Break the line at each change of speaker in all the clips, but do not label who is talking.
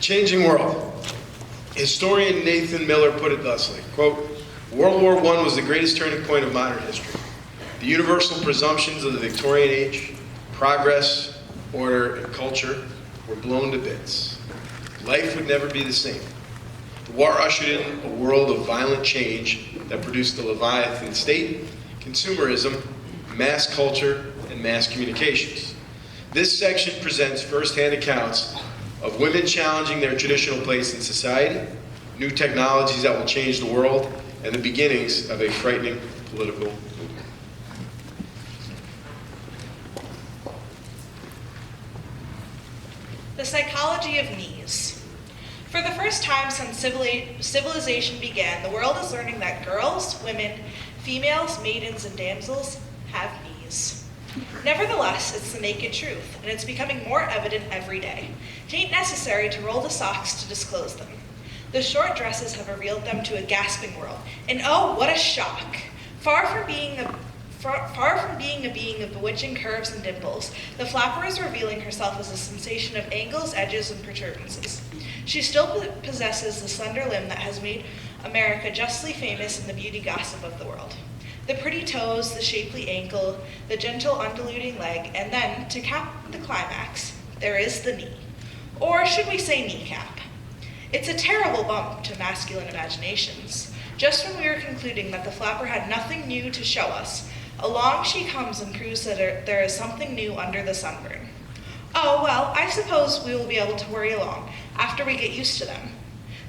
Changing world. Historian Nathan Miller put it thusly, quote, World War I was the greatest turning point of modern history. The universal presumptions of the Victorian age, progress, order, and culture were blown to bits. Life would never be the same. The war ushered in a world of violent change that produced the Leviathan state, consumerism, mass culture, and mass communications. This section presents firsthand accounts of women challenging their traditional place in society, new technologies that will change the world, and the beginnings of a frightening political movement.
The psychology of knees. For the first time since civilization began, the world is learning that girls, women, females, maidens, and damsels have knees. Nevertheless, it's the naked truth, and it's becoming more evident every day. It ain't necessary to roll the socks to disclose them. The short dresses have revealed them to a gasping world, and oh, what a shock! Far from being a being of bewitching curves and dimples, the flapper is revealing herself as a sensation of angles, edges, and protuberances. She still possesses the slender limb that has made America justly famous in the beauty gossip of the world. The pretty toes, the shapely ankle, the gentle undulating leg, and then, to cap the climax, there is the knee. Or should we say kneecap? It's a terrible bump to masculine imaginations. Just when we were concluding that the flapper had nothing new to show us, along she comes and proves that there is something new under the sunburn. Oh, well, I suppose we will be able to worry along after we get used to them.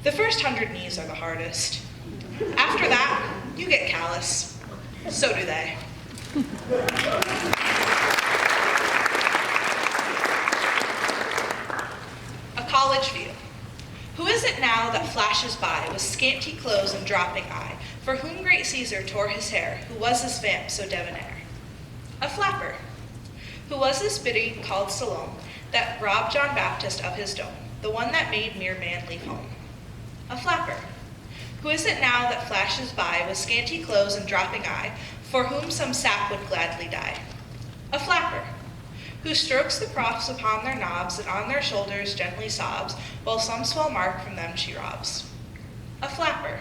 The first 100 knees are the hardest. After that, you get callous. So do they. A college view. Who is it now that flashes by with scanty clothes and dropping eye, for whom great Caesar tore his hair, who was his vamp so debonair? A flapper. Who was this biddy called Salome, that robbed John Baptist of his dome, the one that made mere man leave home? A flapper. Who is it now that flashes by with scanty clothes and dropping eye, for whom some sap would gladly die? A flapper. Who strokes the profs upon their knobs and on their shoulders gently sobs, while some swell mark from them she robs? A flapper.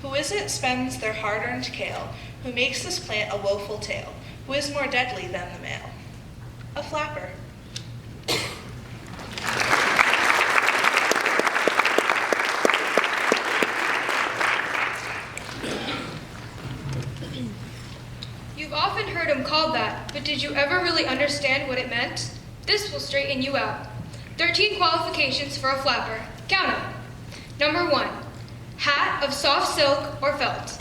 Who is it spends their hard-earned kale, who makes this plant a woeful tale, who is more deadly than the male? A flapper.
You've often heard him called that, but did you ever really understand what it meant? This will straighten you out. 13 qualifications for a flapper. Count them. Number 1, hat of soft silk or felt.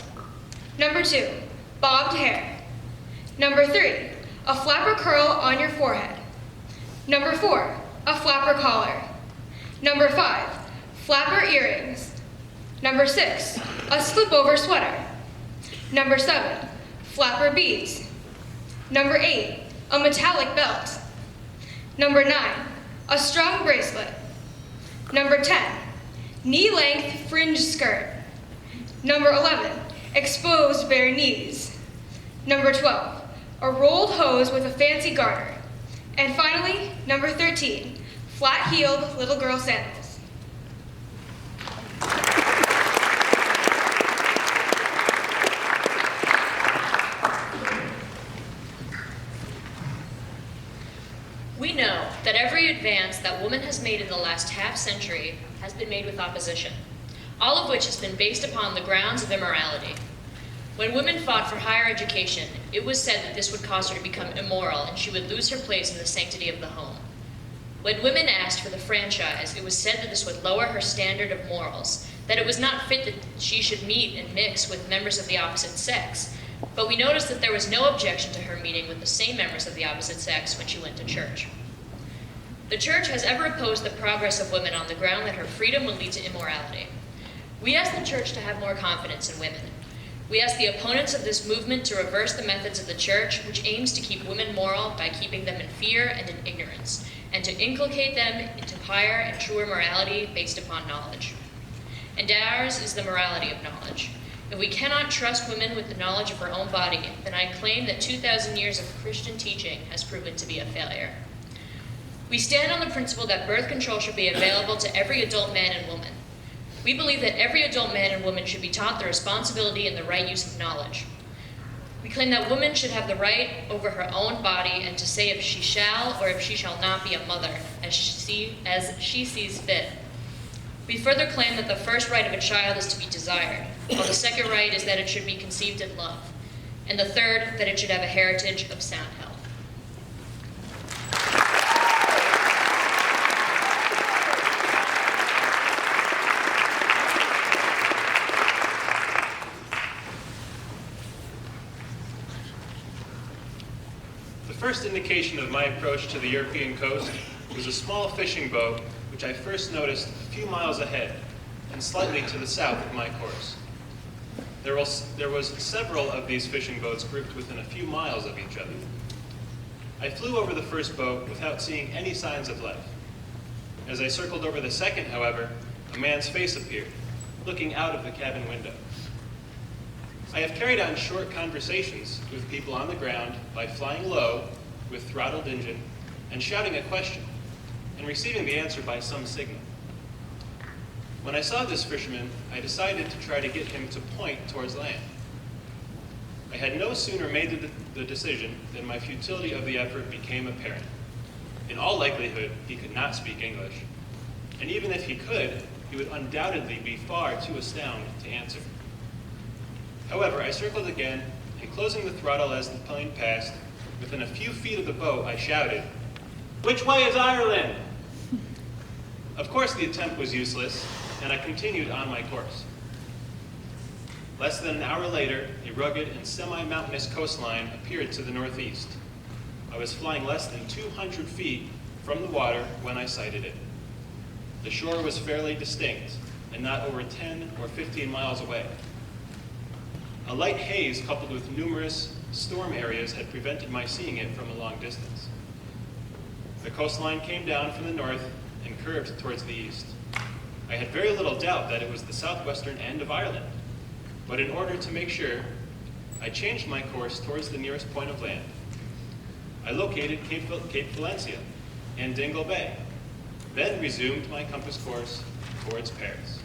Number 2, bobbed hair. Number 3, a flapper curl on your forehead. Number 4, a flapper collar. Number 5, flapper earrings. Number 6, a slip-over sweater. Number 7, flapper beads. Number 8, a metallic belt. Number 9, a strung bracelet. Number 10, knee-length fringe skirt. Number 11, exposed bare knees. Number 12, a rolled hose with a fancy garter. And finally, number 13, flat-heeled little girl sandals.
We know that every advance that woman has made in the last half-century has been made with opposition, all of which has been based upon the grounds of immorality. When women fought for higher education, it was said that this would cause her to become immoral and she would lose her place in the sanctity of the home. When women asked for the franchise, it was said that this would lower her standard of morals, that it was not fit that she should meet and mix with members of the opposite sex. But we noticed that there was no objection to her meeting with the same members of the opposite sex when she went to church. The church has ever opposed the progress of women on the ground that her freedom will lead to immorality. We ask the church to have more confidence in women. We ask the opponents of this movement to reverse the methods of the church, which aims to keep women moral by keeping them in fear and in ignorance, and to inculcate them into higher and truer morality based upon knowledge. And ours is the morality of knowledge. If we cannot trust women with the knowledge of her own body, then I claim that 2,000 years of Christian teaching has proven to be a failure. We stand on the principle that birth control should be available to every adult man and woman. We believe that every adult man and woman should be taught the responsibility and the right use of knowledge. We claim that woman should have the right over her own body and to say if she shall or if she shall not be a mother as she sees fit. We further claim that the first right of a child is to be desired, while the second right is that it should be conceived in love, and the third, that it should have a heritage of sound health.
The first indication of my approach to the European coast was a small fishing boat which I first noticed a few miles ahead and slightly to the south of my course. There was several of these fishing boats grouped within a few miles of each other. I flew over the first boat without seeing any signs of life. As I circled over the second, however, a man's face appeared, looking out of the cabin window. I have carried on short conversations with people on the ground by flying low with throttled engine and shouting a question and receiving the answer by some signal. When I saw this fisherman, I decided to try to get him to point towards land. I had no sooner made the decision than my futility of the effort became apparent. In all likelihood, he could not speak English, and even if he could, he would undoubtedly be far too astounded to answer. However, I circled again, and closing the throttle as the plane passed, within a few feet of the boat, I shouted, "Which way is Ireland?" Of course, the attempt was useless, and I continued on my course. Less than an hour later, a rugged and semi-mountainous coastline appeared to the northeast. I was flying less than 200 feet from the water when I sighted it. The shore was fairly distinct, and not over 10 or 15 miles away. A light haze coupled with numerous storm areas had prevented my seeing it from a long distance. The coastline came down from the north and curved towards the east. I had very little doubt that it was the southwestern end of Ireland, but in order to make sure, I changed my course towards the nearest point of land. I located Cape Valencia and Dingle Bay, then resumed my compass course towards Paris.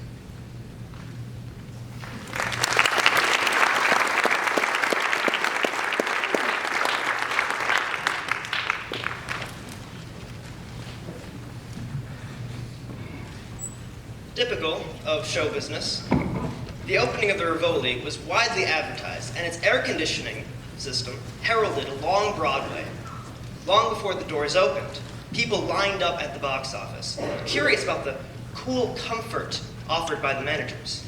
Typical of show business, the opening of the Rivoli was widely advertised, and its air conditioning system heralded along Broadway. Long before the doors opened, people lined up at the box office, curious about the cool comfort offered by the managers.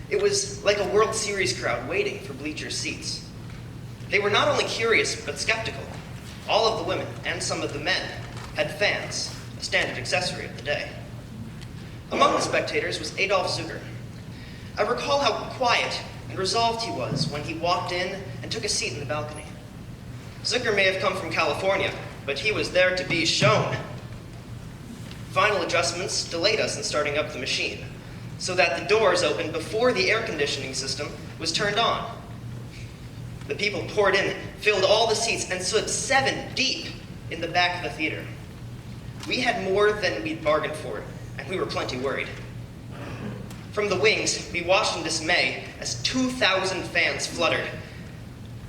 It was like a World Series crowd waiting for bleacher seats. They were not only curious, but skeptical. All of the women and some of the men had fans, a standard accessory of the day. Among the spectators was Adolf Zucker. I recall how quiet and resolved he was when he walked in and took a seat in the balcony. Zucker may have come from California, but he was there to be shown. Final adjustments delayed us in starting up the machine, so that the doors opened before the air conditioning system was turned on. The people poured in, filled all the seats, and stood 7 deep in the back of the theater. We had more than we'd bargained for, and we were plenty worried. From the wings, we watched in dismay as 2,000 fans fluttered.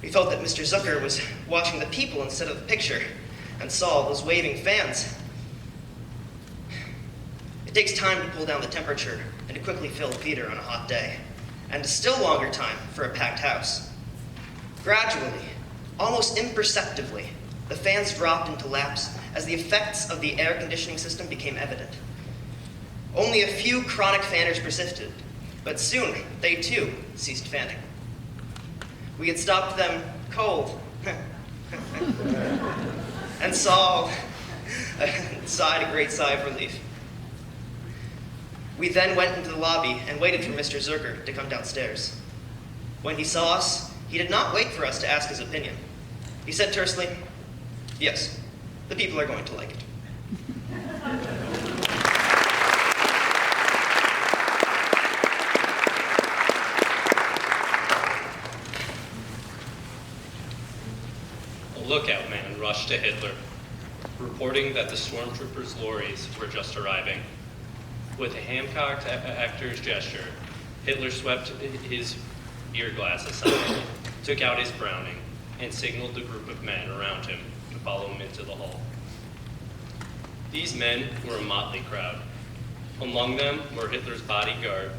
We felt that Mr. Zucker was watching the people instead of the picture, and saw those waving fans. It takes time to pull down the temperature and to quickly fill a theater on a hot day, and a still longer time for a packed house. Gradually, almost imperceptibly, the fans dropped into laps as the effects of the air conditioning system became evident. Only a few chronic fanners persisted, but soon they too ceased fanning. We had stopped them cold and sighed a great sigh of relief. We then went into the lobby and waited for Mr. Zucker to come downstairs. When he saw us, he did not wait for us to ask his opinion. He said tersely, "Yes, the people are going to like it."
A lookout man rushed to Hitler. reporting that the stormtroopers' lorries were just arriving. With a ham-cocked actor's gesture, Hitler swept his beer glass aside, took out his Browning, and signaled the group of men around him to follow him into the hall. These men were a motley crowd. Among them were Hitler's bodyguard,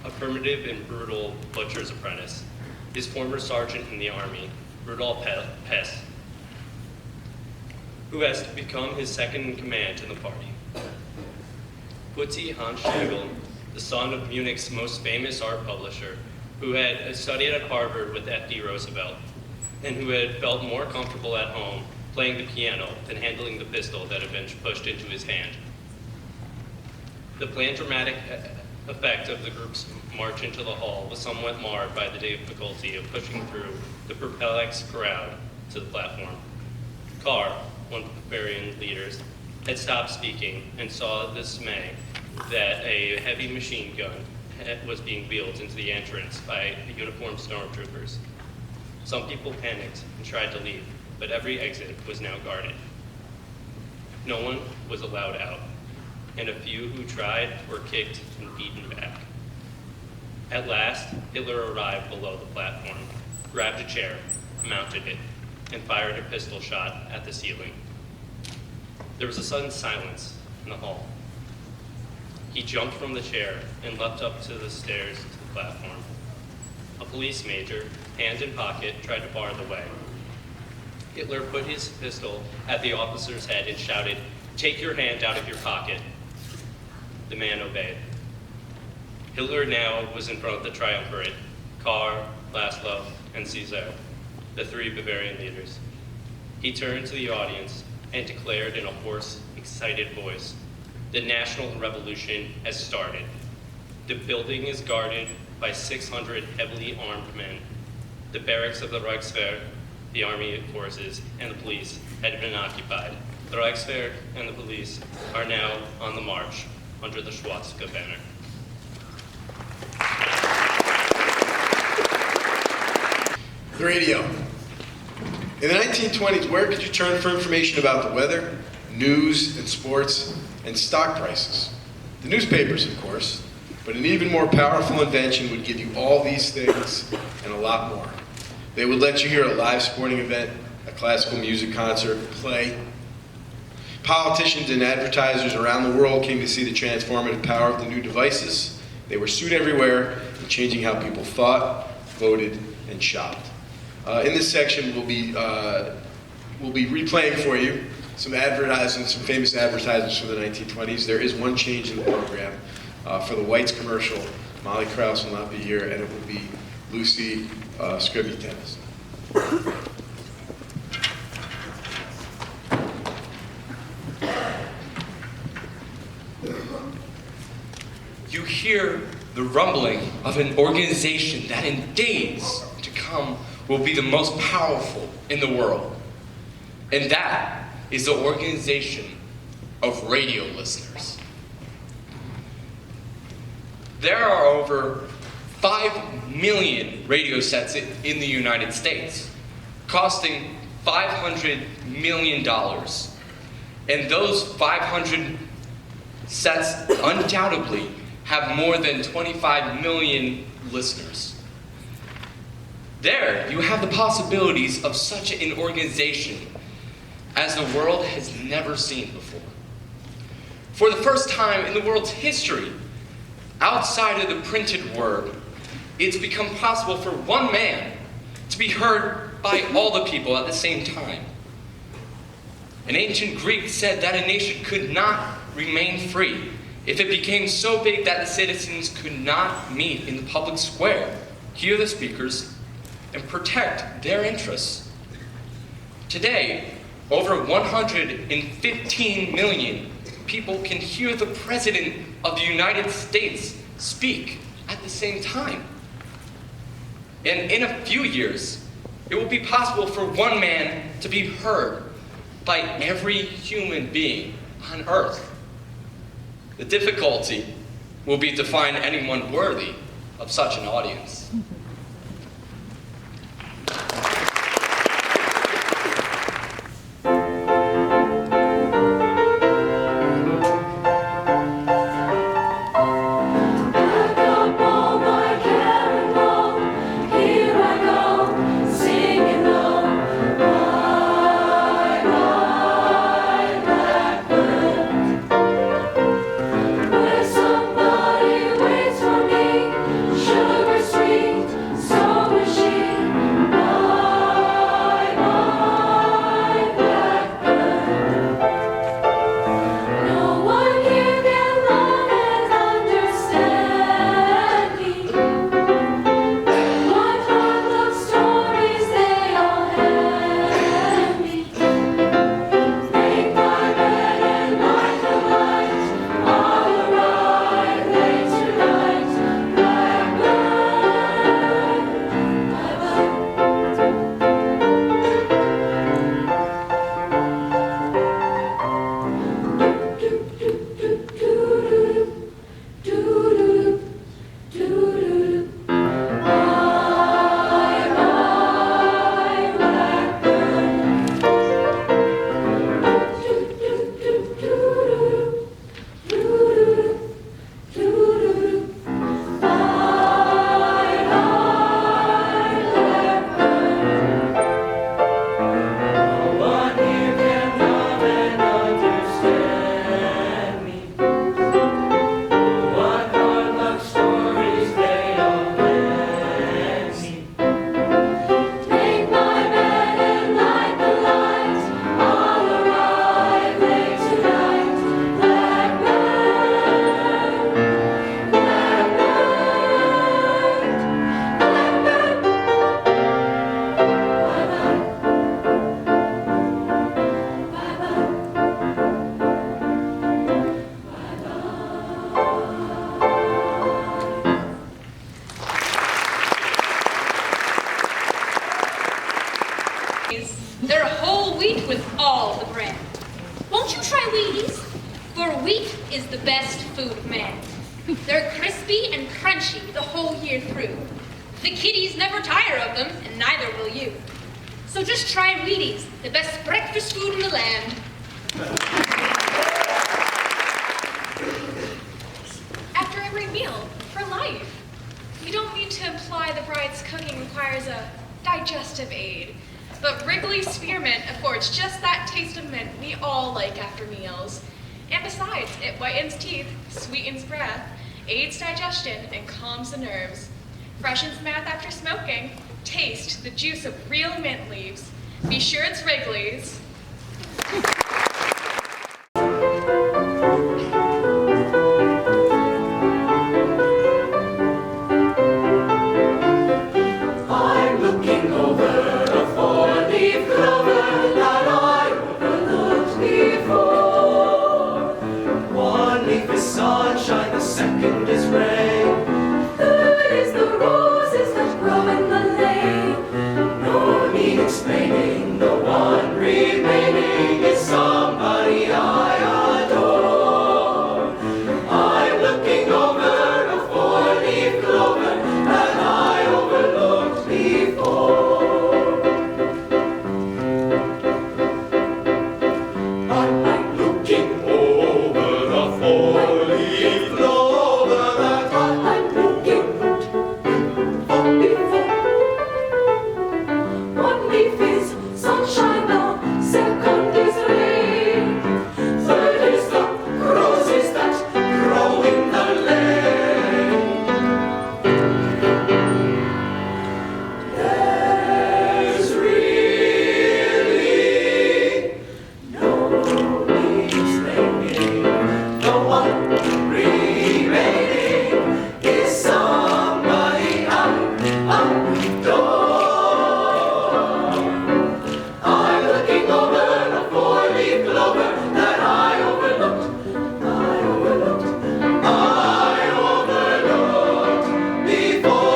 a primitive and brutal butcher's apprentice, his former sergeant in the army, Rudolf Hess, who has become his second in command in the party. Fritz Hans Schlegel, the son of Munich's most famous art publisher, who had studied at Harvard with F.D. Roosevelt, and who had felt more comfortable at home playing the piano than handling the pistol that had been pushed into his hand. The planned dramatic effect of the group's march into the hall was somewhat marred by the difficulty of pushing through the perplexed crowd to the platform. Carr, one of the Bavarian leaders, had stopped speaking and saw dismay that a heavy machine gun was being wheeled into the entrance by uniformed stormtroopers. Some people panicked and tried to leave, but every exit was now guarded. No one was allowed out, and a few who tried were kicked and beaten back. At last, Hitler arrived below the platform, grabbed a chair, mounted it, and fired a pistol shot at the ceiling. There was a sudden silence in the hall. He jumped from the chair and leapt up to the stairs to the platform. A police major, hand in pocket, tried to bar the way. Hitler put his pistol at the officer's head and shouted, "Take your hand out of your pocket." The man obeyed. Hitler now was in front of the triumvirate, Carr, Laszlo, and Caesar, the three Bavarian leaders. He turned to the audience and declared in a hoarse, excited voice, "The national revolution has started. The building is guarded by 600 heavily armed men. The barracks of the Reichswehr, the army forces, and the police had been occupied. The Reichswehr and the police are now on the march under the swastika banner."
The radio. In the 1920s, where could you turn for information about the weather, news, and sports, and stock prices? The newspapers, of course, but an even more powerful invention would give you all these things and a lot more. They would let you hear a live sporting event, a classical music concert, a play. Politicians and advertisers around the world came to see the transformative power of the new devices. They were soon everywhere and changing how people thought, voted, and shopped. In this section, we'll be replaying for you some advertisements, some famous advertisements from the 1920s. There is one change in the program. For the Whites commercial, Molly Krause will not be here, and it will be Lucy Scribby-Tennis.
You hear the rumbling of an organization that in days to come will be the most powerful in the world. And that is the organization of radio listeners. There are over 5 million radio sets in the United States, costing $500 million. And those 500 sets undoubtedly have more than 25 million listeners. There, you have the possibilities of such an organization as the world has never seen before. For the first time in the world's history, outside of the printed word, it's become possible for one man to be heard by all the people at the same time. An ancient Greek said that a nation could not remain free if it became so big that the citizens could not meet in the public square, hear the speakers, and protect their interests. Today, over 115 million people can hear the President of the United States speak at the same time. And in a few years, it will be possible for one man to be heard by every human being on Earth. The difficulty will be to find anyone worthy of such an audience.
all the brand. Won't you try Wheaties? For wheat is the best food of man. They're crispy and crunchy the whole year through. The kiddies never tire of them, and neither will you. So just try Wheaties, the best breakfast food in the land.
After every meal, for life. We don't mean to imply the bride's cooking requires a digestive aid, but Wrigleys Spearmint affords just that taste of mint we all like after meals. And besides, it whitens teeth, sweetens breath, aids digestion, and calms the nerves. Freshens mouth after smoking. Taste the juice of real mint leaves. Be sure it's Wrigleys.
I'm looking over a four-leaf clover that I overlooked before. One leaf is sunshine, the second is rain. Third is the roses that grow in the lane. No need explaining, the one remaining is somebody I adore. I'm looking over a four-leaf clover that I overlooked before. I'm looking over a four-leaf clover that I'm looking for before. One leaf is sunshine, the second is rain. Third is the roses that grow in the lane. There's really no need explaining. The one remaining is somebody I adore. I'm looking over a four-leaf clover that I overlooked before.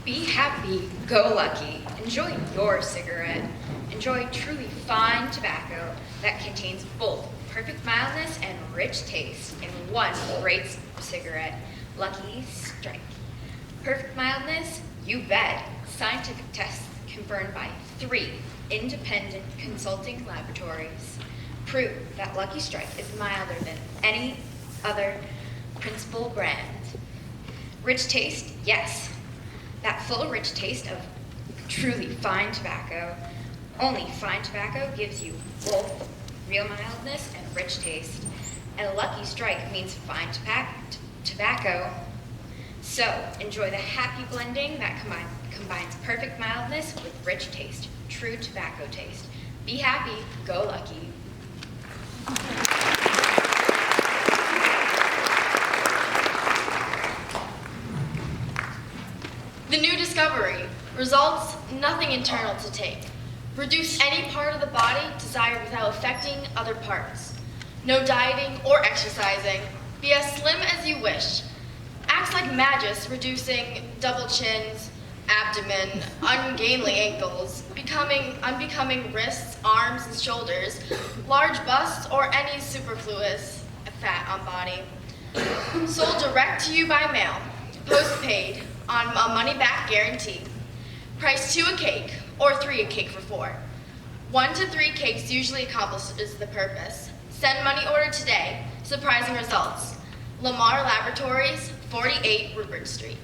Be happy, go lucky, enjoy your cigarette. Enjoy truly fine tobacco that contains both perfect mildness and rich taste in one great cigarette, Lucky Strike. Perfect mildness? You bet. Scientific tests confirmed by 3 independent consulting laboratories prove that Lucky Strike is milder than any other principal brand. Rich taste? Yes. That full, rich taste of truly fine tobacco. Only fine tobacco gives you both real mildness and rich taste. And a Lucky Strike means fine tobacco. So, enjoy the happy blending that combines perfect mildness with rich taste, true tobacco taste. Be happy, go lucky.
The new discovery results nothing internal to take. Reduce any part of the body desired without affecting other parts. No dieting or exercising. Be as slim as you wish. Acts like Magus, reducing double chins, abdomen, ungainly ankles, unbecoming wrists, arms, and shoulders, large busts, or any superfluous fat on body. Sold direct to you by mail, postpaid, on a money-back guarantee. Price 2 a cake, or 3 a cake for 4. 1 to 3 cakes usually accomplishes the purpose. Send money order today. Surprising results. Lamar Laboratories, 48 Rupert Street.